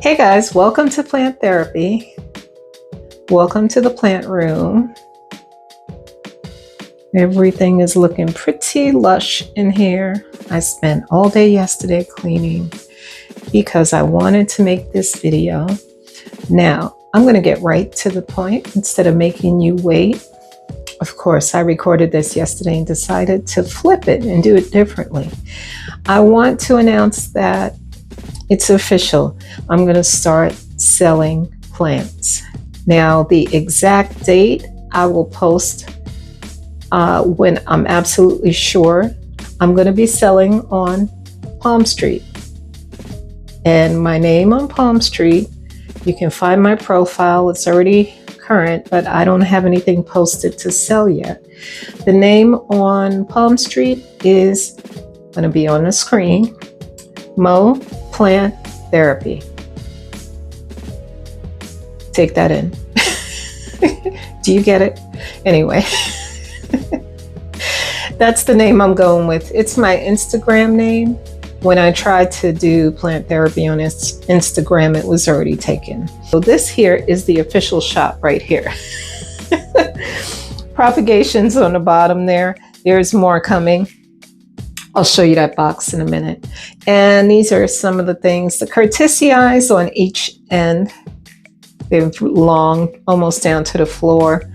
Hey guys, welcome to Plant Therapy. Welcome to the plant room. Everything is looking pretty lush in here. I spent all day yesterday cleaning because I wanted to make this video. Now, I'm going to get right to the point instead of making you wait. Of course, I recorded this yesterday and decided to flip it and do it differently. I want to announce that it's official. I'm going to start selling plants. Now, the exact date I will post when I'm absolutely sure. I'm going to be selling on PalmStreet. And my name on PalmStreet, you can find my profile. It's already current, but I don't have anything posted to sell yet. The name on PalmStreet is going to be on the screen. MoPlantTherapy. Take that in. Do you get it? Anyway, that's the name I'm going with. It's my Instagram name. When I tried to do plant therapy on Instagram, it was already taken. So this here is the official shop right here. Propagation's on the bottom there. There's more coming. I'll show you that box in a minute. And these are some of the things. The curtisias on each end. They're long, almost down to the floor.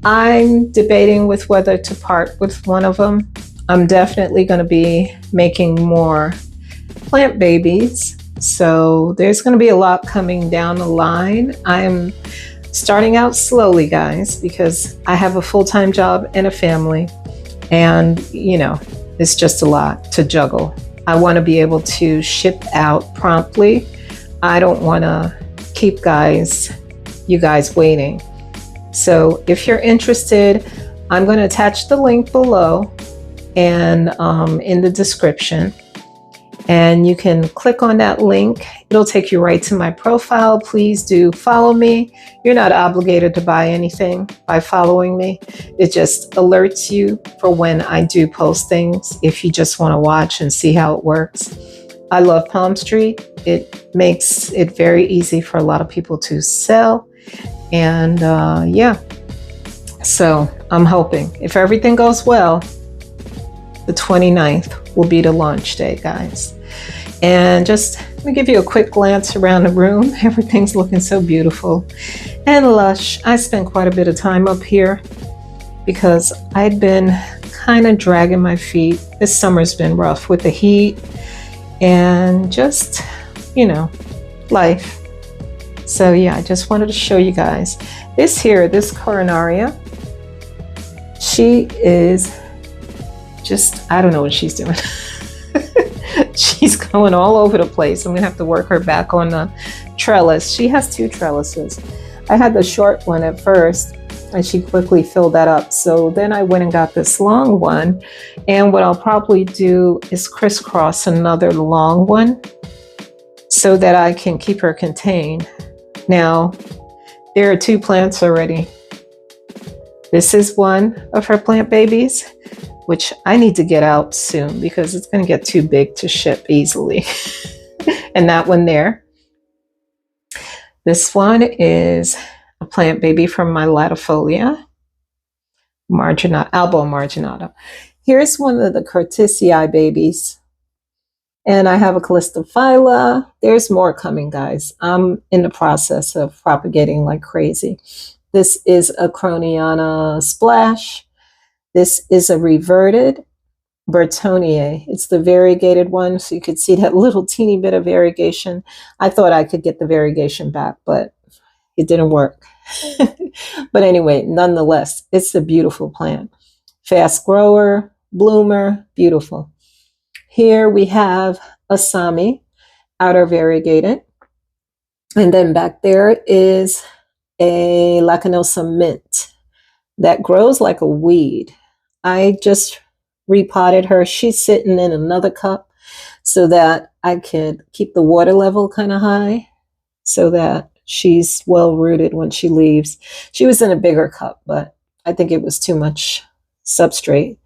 I'm debating with whether to part with one of them. I'm definitely going to be making more plant babies. So there's going to be a lot coming down the line. I'm starting out slowly, guys, because I have a full-time job and a family. And, you know, it's just a lot to juggle. I want to be able to ship out promptly. I don't want to keep you guys waiting. So if you're interested, I'm going to attach the link below and in the description. And you can click on that link. It'll take you right to my profile. Please do follow me. You're not obligated to buy anything by following me. It just alerts you for when I do post things if you just want to watch and see how it works. I love PalmStreet. It makes it very easy for a lot of people to sell. And yeah, so I'm hoping if everything goes well, the 29th will be the launch day, guys. And just let me give you a quick glance around the room. Everything's looking so beautiful and lush. I spent quite a bit of time up here because I'd been kind of dragging my feet. This summer's been rough with the heat and just, you know, life. So yeah, I just wanted to show you guys. This coronaria, she is just, I don't know what she's doing. She's going all over the place. I'm gonna have to work her back on the trellis. She has two trellises. I had the short one at first and she quickly filled that up. So then I went and got this long one. And what I'll probably do is crisscross another long one so that I can keep her contained. Now, there are two plants already. This is one of her plant babies, which I need to get out soon because it's going to get too big to ship easily. And that one there. This one is a plant baby from my latifolia, albo marginata. Here's one of the curtisii babies. And I have a calistophylla. There's more coming, guys. I'm in the process of propagating like crazy. This is a Croniana splash. This is a reverted Bertonier. It's the variegated one, so you could see that little teeny bit of variegation. I thought I could get the variegation back, but it didn't work. But anyway, nonetheless, it's a beautiful plant. Fast grower, bloomer, beautiful. Here we have Asami, outer variegated. And then back there is a Lacanosa mint that grows like a weed. I just repotted her. She's sitting in another cup so that I could keep the water level kind of high so that she's well rooted when she leaves. She was in a bigger cup, but I think it was too much substrate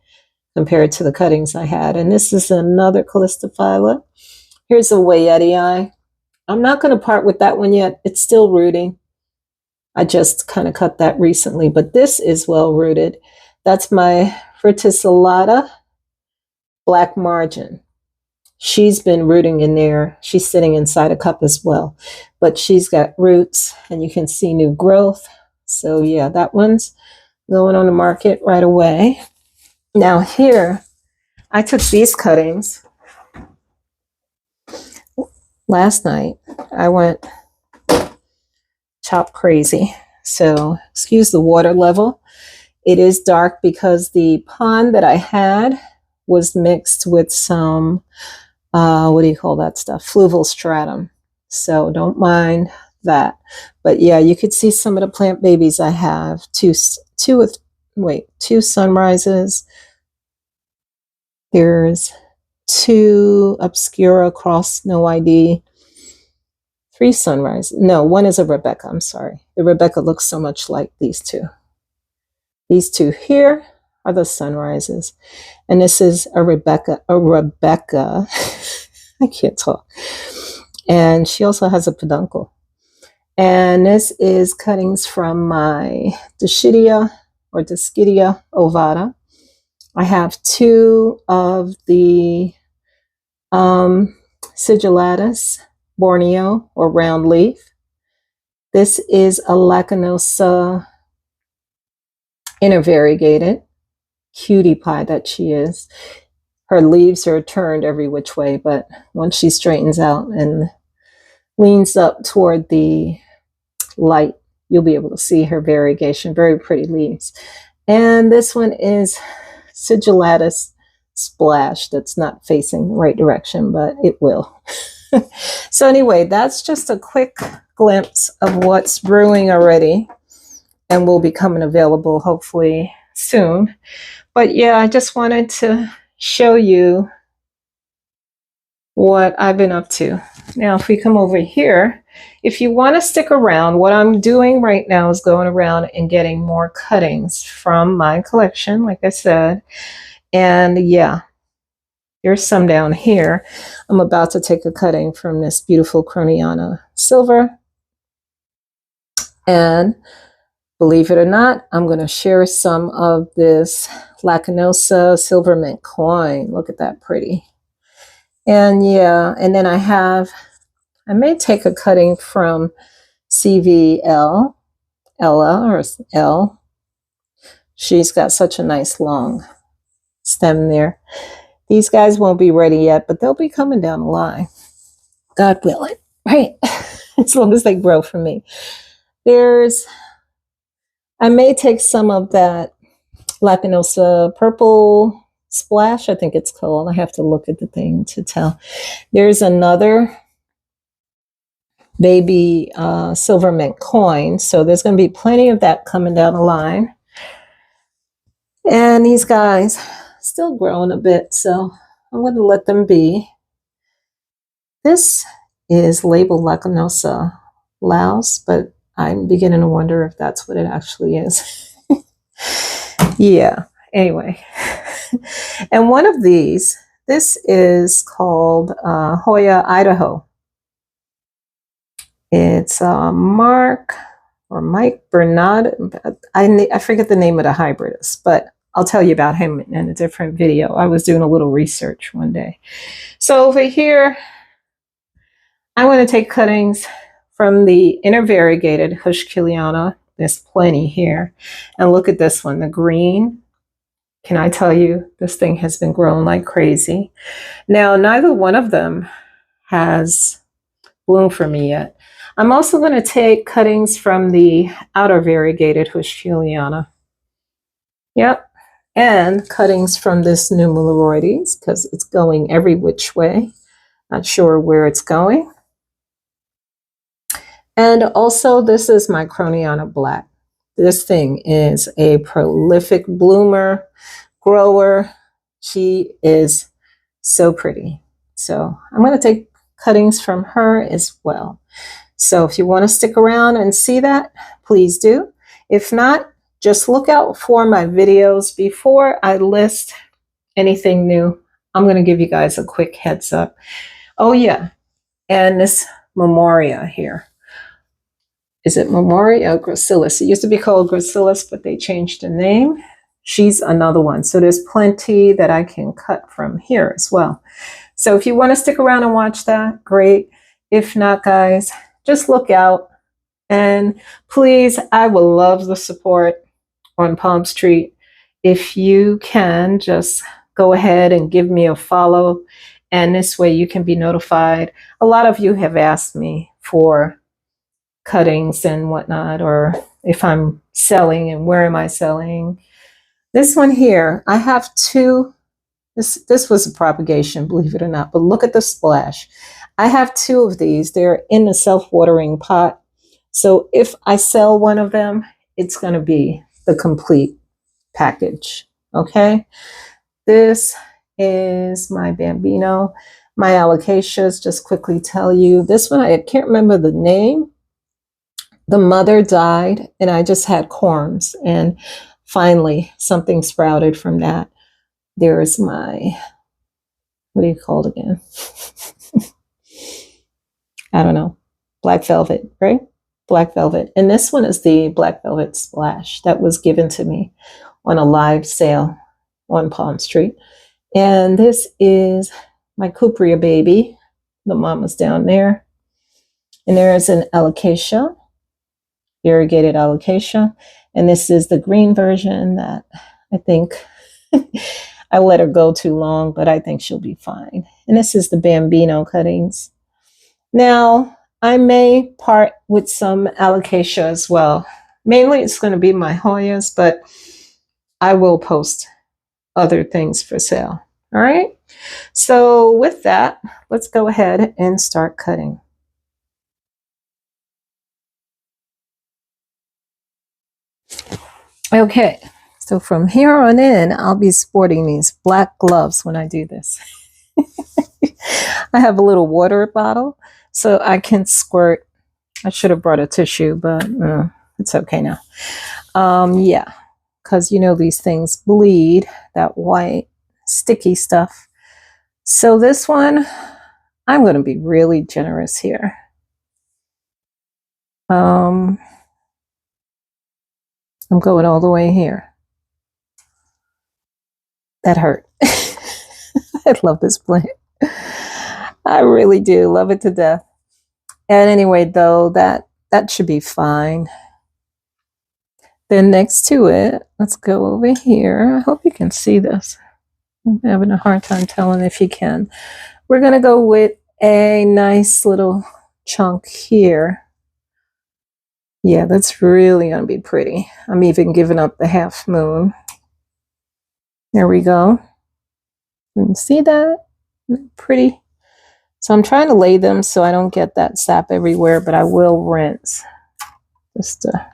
compared to the cuttings I had. And this is another calistophylla. Here's a Wayettii. I'm not going to part with that one yet. It's still rooting. I just kind of cut that recently, but this is well rooted. That's my verticillata black margin. She's been rooting in there. She's sitting inside a cup as well, but she's got roots and you can see new growth. So yeah, that one's going on the market right away. Now here, I took these cuttings last night. I went chop crazy. So excuse the water level. It is dark because the pond that I had was mixed with some, what do you call that stuff? Fluval stratum. So don't mind that. But yeah, you could see some of the plant babies I have. Two sunrises. There's 2 obscura cross no ID. 3 sunrise. No, one is a Rebecca. I'm sorry. The Rebecca looks so much like these two. These two here are the sunrises. And this is a Rebecca. I can't talk. And she also has a peduncle. And this is cuttings from my Dischidia or Dischidia ovata. I have 2 of the Sigillatus Borneo or round leaf. This is a Lacanosa intervariegated, cutie pie that she is. Her leaves are turned every which way, but once she straightens out and leans up toward the light, you'll be able to see her variegation. Very pretty leaves. And this one is Sigillatus Splash. That's not facing the right direction, but it will. So anyway, that's just a quick glimpse of what's brewing already and will be coming available hopefully soon. But yeah, I just wanted to show you what I've been up to. Now, if we come over here, if you want to stick around, what I'm doing right now is going around and getting more cuttings from my collection, like I said. And yeah, there's some down here. I'm about to take a cutting from this beautiful Croniana silver. And believe it or not, I'm going to share some of this Lacanosa silver mint coin. Look at that pretty. And yeah, and then I may take a cutting from CVL, Ella or L. She's got such a nice long stem there. These guys won't be ready yet, but they'll be coming down the line. God willing, right? As long as they grow for me. I may take some of that Lacanosa purple splash, I think it's called. I have to look at the thing to tell. There's another baby silver mint coin. So there's going to be plenty of that coming down the line. And these guys still growing a bit, so I'm going to let them be. This is labeled Lacanosa Laos, but I'm beginning to wonder if that's what it actually is. Yeah, anyway. And one of these, this is called Hoya, Idaho. It's Mike Bernard. I forget the name of the hybridist, but I'll tell you about him in a different video. I was doing a little research one day. So over here, I'm going to take cuttings from the intervariegated Hushkiliana. There's plenty here. And look at this one, the green. Can I tell you, this thing has been growing like crazy. Now, neither one of them has bloomed for me yet. I'm also going to take cuttings from the outer variegated Hushkiliana. Yep. And cuttings from this new Mulleroides, because it's going every which way. Not sure where it's going. And also, this is my Croniana Black. This thing is a prolific bloomer, grower. She is so pretty. So I'm going to take cuttings from her as well. So if you want to stick around and see that, please do. If not, just look out for my videos before I list anything new. I'm going to give you guys a quick heads up. Oh yeah, and this Memoria here. Is it Memoria or Gracilis? It used to be called Gracilis, but they changed the name. She's another one. So there's plenty that I can cut from here as well. So if you want to stick around and watch that, great. If not, guys, just look out. And please, I will love the support on PalmStreet. If you can, just go ahead and give me a follow. And this way you can be notified. A lot of you have asked me for cuttings and whatnot, or if I'm selling and where am I selling. This one here, I have two. This was a propagation, believe it or not, but look at the splash. I have two of these. They're in the self-watering pot. So if I sell one of them, it's going to be the complete package. Okay. This is my Bambino. My alocasias, just quickly tell you. This one, I can't remember the name. The mother died and I just had corms, and finally something sprouted from that. There is my, what do you call it again? I don't know. Black velvet, right? Black velvet. And this one is the black velvet splash that was given to me on a live sale on PalmStreet. And this is my Cupria baby. The mama's down there. And there is an alocasia, irrigated alocasia. And this is the green version that I think I let her go too long, but I think she'll be fine. And this is the Bambino cuttings. Now, I may part with some alocasia as well. Mainly it's going to be my hoyas, but I will post other things for sale. All right. So with that, let's go ahead and start cutting. Okay. So from here on in, I'll be sporting these black gloves when I do this. I have a little water bottle so I can squirt. I should have brought a tissue, but it's okay now. Yeah, because you know these things bleed, that white sticky stuff. So this one, I'm going to be really generous here. I'm going all the way here. That hurt. I love this plant. I really do love it to death. And anyway, though, that should be fine. Then next to it, let's go over here. I hope you can see this. I'm having a hard time telling if you can. We're going to go with a nice little chunk here. Yeah, that's really going to be pretty. I'm even giving up the half moon. There we go. You can see that? Pretty. So I'm trying to lay them so I don't get that sap everywhere, but I will rinse just to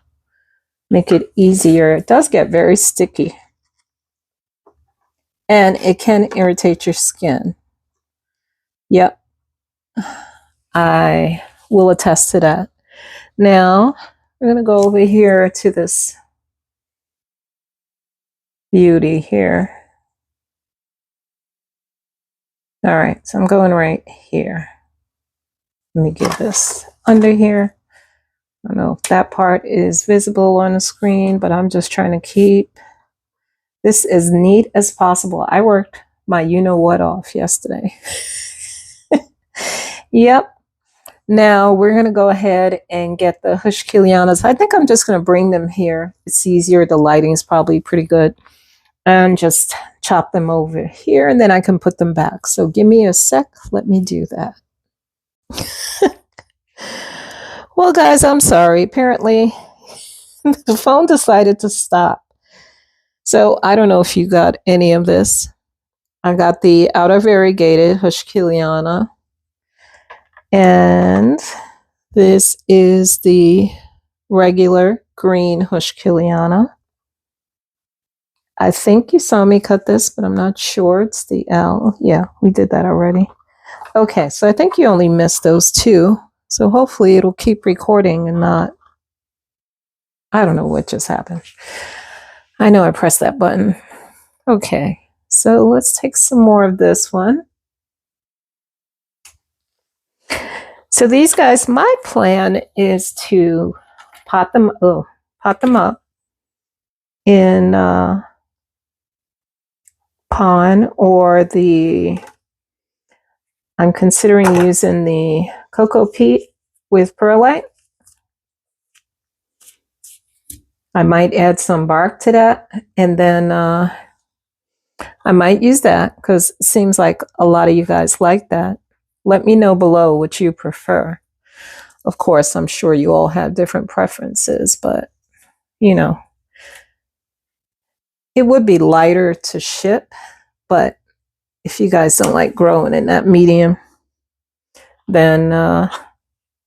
make it easier. It does get very sticky. And it can irritate your skin. Yep. I will attest to that. Now, we're going to go over here to this beauty here. All right, so I'm going right here. Let me get this under here. I don't know if that part is visible on the screen, but I'm just trying to keep this as neat as possible. I worked my you-know-what off yesterday. Yep. Now we're going to go ahead and get the Hushkilianas. I think I'm just going to bring them here. It's easier. The lighting is probably pretty good. And just chop them over here, and then I can put them back. So give me a sec. Let me do that. Well, guys, I'm sorry. Apparently, the phone decided to stop. So I don't know if you got any of this. I got the out of variegated Hushkiliana. And this is the regular green Hushkiliana. I think you saw me cut this, but I'm not sure. It's the L. Yeah, we did that already. Okay, so I think you only missed those two. So hopefully it'll keep recording and not... I don't know what just happened. I know I pressed that button. Okay, so let's take some more of this one. So these guys, my plan is to pot them up in pond, or I'm considering using the cocoa peat with perlite. I might add some bark to that, and then I might use that because it seems like a lot of you guys like that. Let me know below what you prefer. Of course, I'm sure you all have different preferences, but you know, it would be lighter to ship, but if you guys don't like growing in that medium, then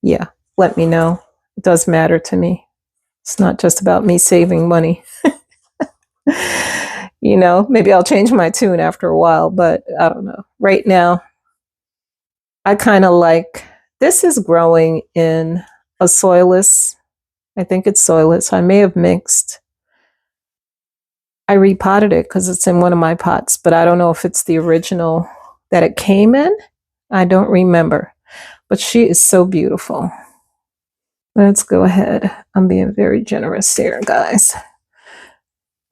yeah, let me know. It does matter to me. It's not just about me saving money. You know, maybe I'll change my tune after a while, but I don't know. Right now, I kind of like, this is growing in a soilless. I think it's soilless. I may have mixed. I repotted it because it's in one of my pots, but I don't know if it's the original that it came in. I don't remember, but she is so beautiful. Let's go ahead. I'm being very generous here, guys.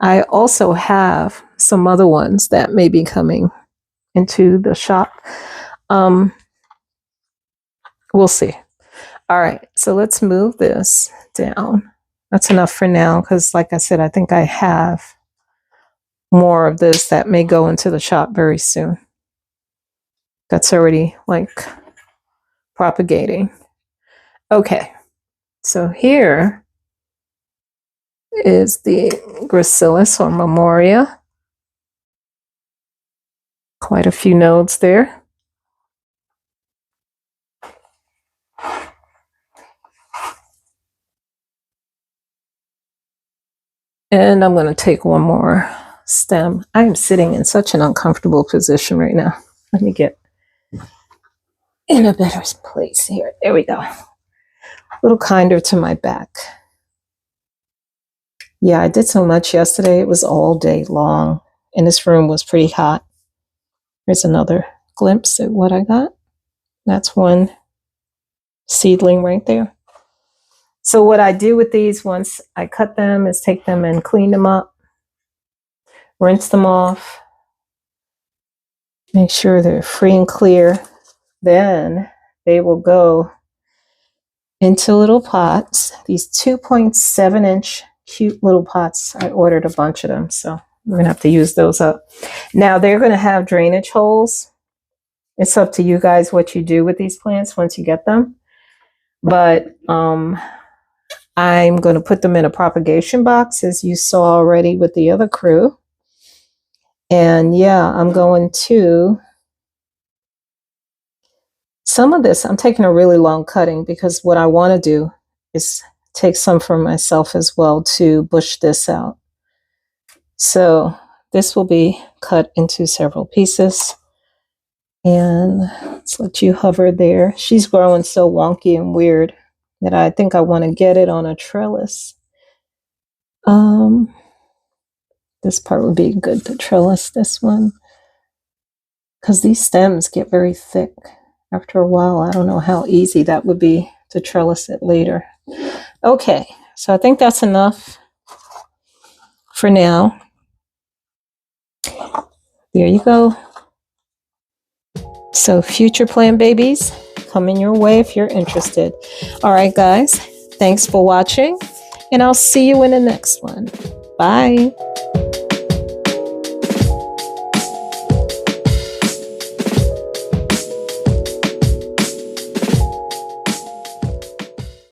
I also have some other ones that may be coming into the shop. We'll see. All right, so let's move this down. That's enough for now because, like I said, I think I have more of this that may go into the shop very soon. That's already like propagating. Okay, so here is the gracilis or memoria. Quite a few nodes there. And I'm going to take one more stem. I am sitting in such an uncomfortable position right now. Let me get in a better place here. There we go. A little kinder to my back. Yeah, I did so much yesterday. It was all day long. And this room was pretty hot. Here's another glimpse at what I got. That's one seedling right there. So what I do with these once I cut them is take them and clean them up, rinse them off, make sure they're free and clear. Then they will go into little pots, these 2.7-inch cute little pots. I ordered a bunch of them, so we're going to have to use those up. Now they're going to have drainage holes. It's up to you guys what you do with these plants once you get them. But I'm going to put them in a propagation box, as you saw already with the other crew. And yeah, I'm going to, some of this, I'm taking a really long cutting because what I want to do is take some for myself as well to bush this out. So this will be cut into several pieces. And let's let you hover there. She's growing so wonky and weird that I think I want to get it on a trellis. This part would be good to trellis this one, because these stems get very thick after a while. I don't know how easy that would be to trellis it later. Okay, so I think that's enough for now. There you go. So future plant babies coming your way if you're interested. All right, guys, thanks for watching, and I'll see you in the next one. Bye.